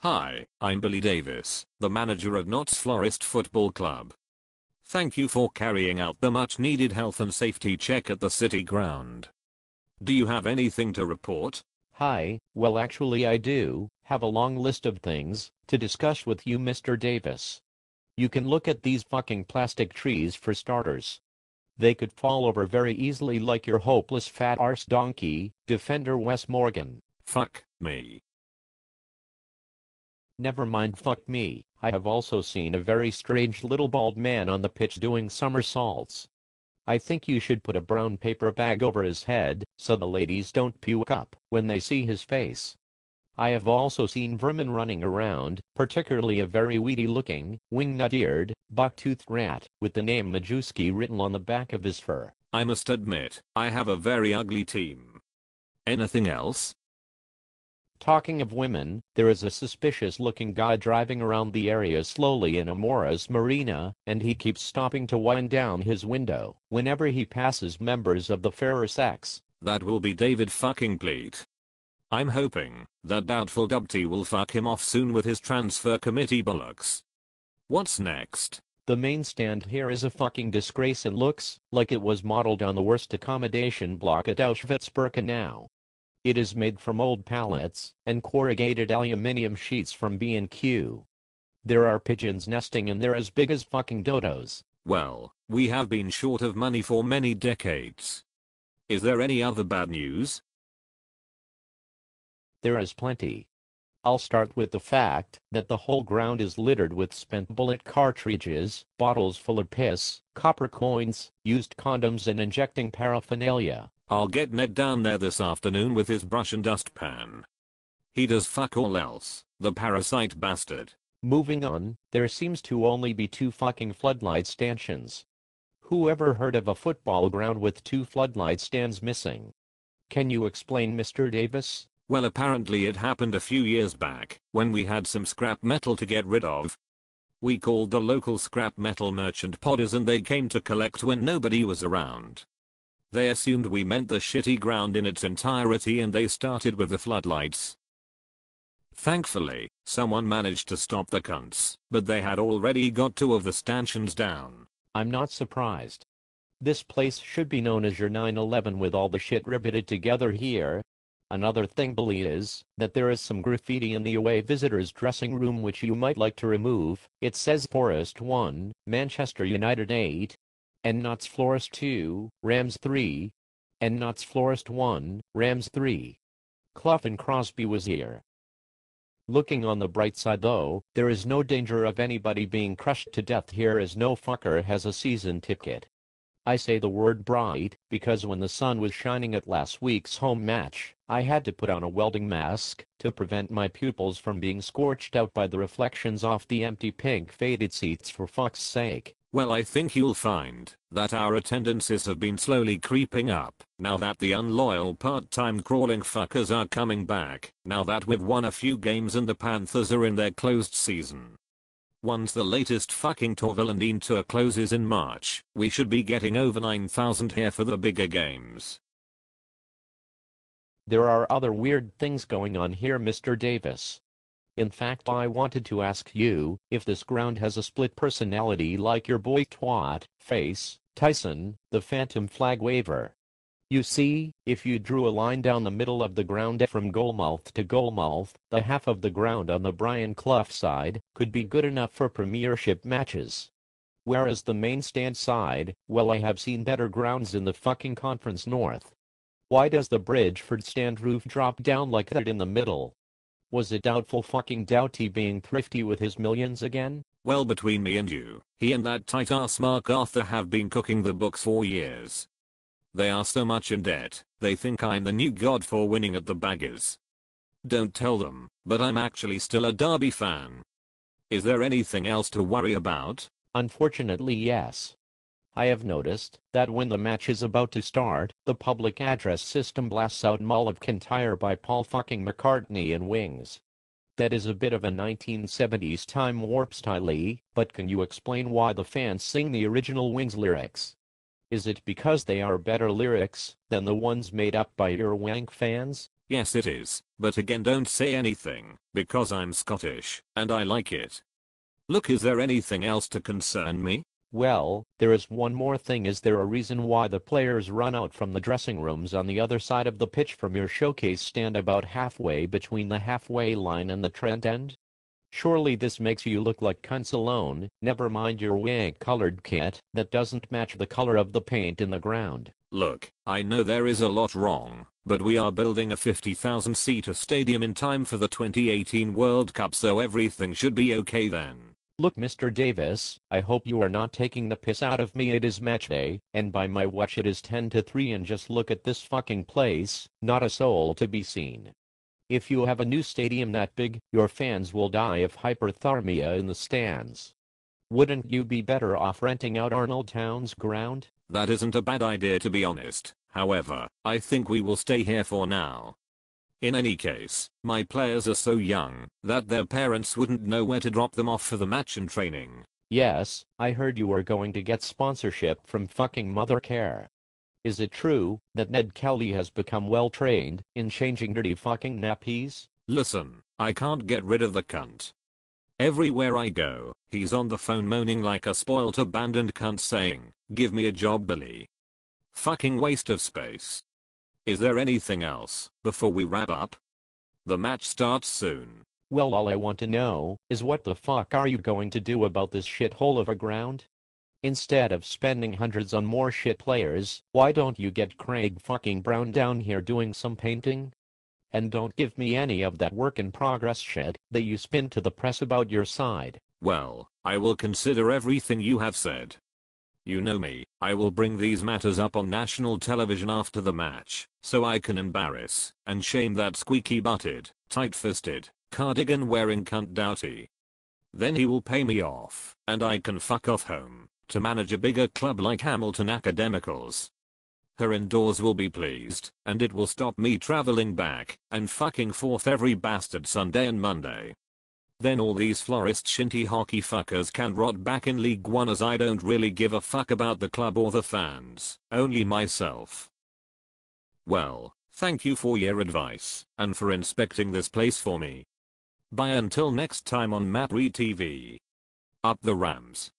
Hi, I'm Billy Davies, the manager of Notts Forest Football Club. Thank you for carrying out the much needed health and safety check at the City Ground. Do you have anything to report? Hi, well actually I do have a long list of things to discuss with you, Mr. Davis. You can look at these fucking plastic trees for starters. They could fall over very easily like your hopeless fat arse donkey, Defender Wes Morgan. Fuck me. Never mind fuck me, I have also seen a very strange little bald man on the pitch doing somersaults. I think you should put a brown paper bag over his head so the ladies don't puke up when they see his face. I have also seen vermin running around, particularly a very weedy-looking, wing-nut-eared, buck-toothed rat with the name Majewski written on the back of his fur. I must admit, I have a very ugly team. Anything else? Talking of women, there is a suspicious-looking guy driving around the area slowly in a Morris Marina, and he keeps stopping to wind down his window whenever he passes members of the fairer sex. That will be David fucking Pleat. I'm hoping that doubtful Dubty will fuck him off soon with his transfer committee bollocks. What's next? The main stand here is a fucking disgrace and looks like it was modeled on the worst accommodation block at Auschwitz-Birkenau. It is made from old pallets and corrugated aluminium sheets from B&Q. There are pigeons nesting in there as big as fucking dodos. Well, we have been short of money for many decades. Is there any other bad news? There is plenty. I'll start with the fact that the whole ground is littered with spent bullet cartridges, bottles full of piss, copper coins, used condoms and injecting paraphernalia. I'll get Ned down there this afternoon with his brush and dustpan. He does fuck all else, the parasite bastard. Moving on, there seems to only be 2 fucking floodlight stanchions. Who ever heard of a football ground with 2 floodlight stands missing? Can you explain, Mr. Davis? Well, apparently it happened a few years back, when we had some scrap metal to get rid of. We called the local scrap metal merchant podders and they came to collect when nobody was around. They assumed we meant the shitty ground in its entirety and they started with the floodlights. Thankfully, someone managed to stop the cunts, but they had already got 2 of the stanchions down. I'm not surprised. This place should be known as your 9/11 with all the shit riveted together here. Another thing, Billy, is that there is some graffiti in the away visitors' dressing room which you might like to remove. It says Forest 1, Manchester United 8, and Notts Forest 2, Rams 3, and Notts Forest 1, Rams 3. Clough and Crosby was here. Looking on the bright side though, there is no danger of anybody being crushed to death here as no fucker has a season ticket. I say the word bright because when the sun was shining at last week's home match, I had to put on a welding mask to prevent my pupils from being scorched out by the reflections off the empty pink faded seats, for fuck's sake. Well, I think you'll find that our attendances have been slowly creeping up now that the unloyal part-time crawling fuckers are coming back, now that we've won a few games and the Panthers are in their closed season. Once the latest fucking Torvalandine tour closes in March, we should be getting over 9,000 here for the bigger games. There are other weird things going on here, Mr. Davis. In fact, I wanted to ask you if this ground has a split personality like your boy twat face, Tyson, the Phantom Flag Waver. You see, if you drew a line down the middle of the ground from goalmouth to goalmouth, the half of the ground on the Brian Clough side could be good enough for premiership matches. Whereas the main stand side, well, I have seen better grounds in the fucking Conference North. Why does the Bridgeford stand roof drop down like that in the middle? Was it Doubtful fucking Doughty being thrifty with his millions again? Well, between me and you, he and that tight ass Mark Arthur have been cooking the books for years. They are so much in debt, they think I'm the new god for winning at the Baggers. Don't tell them, but I'm actually still a Derby fan. Is there anything else to worry about? Unfortunately, yes. I have noticed that when the match is about to start, the public address system blasts out Mall of Kintyre by Paul fucking McCartney and Wings. That is a bit of a 1970s time warp style, but can you explain why the fans sing the original Wings lyrics? Is it because they are better lyrics than the ones made up by earwank fans? Yes it is, but again don't say anything, because I'm Scottish, and I like it. Look, is there anything else to concern me? Well, there is one more thing. Is there a reason why the players run out from the dressing rooms on the other side of the pitch from your showcase stand about halfway between the halfway line and the Trent end? Surely this makes you look like cunts alone, never mind your wank-colored kit that doesn't match the color of the paint in the ground. Look, I know there is a lot wrong, but we are building a 50,000-seater stadium in time for the 2018 World Cup, so everything should be okay then. Look, Mr. Davis, I hope you are not taking the piss out of me. It is match day, and by my watch it is 10-3, and just look at this fucking place, not a soul to be seen. If you have a new stadium that big, your fans will die of hyperthermia in the stands. Wouldn't you be better off renting out Arnold Town's ground? That isn't a bad idea, to be honest. However, I think we will stay here for now. In any case, my players are so young that their parents wouldn't know where to drop them off for the match and training. Yes, I heard you were going to get sponsorship from fucking Mother Care. Is it true that Ned Kelly has become well trained in changing dirty fucking nappies? Listen, I can't get rid of the cunt. Everywhere I go, he's on the phone moaning like a spoilt abandoned cunt saying, "Give me a job, Billy." Fucking waste of space. Is there anything else before we wrap up? The match starts soon. Well, all I want to know is what the fuck are you going to do about this shithole of a ground? Instead of spending hundreds on more shit players, why don't you get Craig fucking Brown down here doing some painting? And don't give me any of that work in progress shit that you spin to the press about your side. Well, I will consider everything you have said. You know me, I will bring these matters up on national television after the match, so I can embarrass and shame that squeaky-butted, tight-fisted, cardigan-wearing cunt Doughty. Then he will pay me off, and I can fuck off home to manage a bigger club like Hamilton Academicals. Her indoors will be pleased, and it will stop me traveling back and fucking forth every bastard Sunday and Monday. Then all these florist shinty hockey fuckers can rot back in League One, as I don't really give a fuck about the club or the fans, only myself. Well, thank you for your advice and for inspecting this place for me. Bye until next time on Map Re TV. Up the Rams.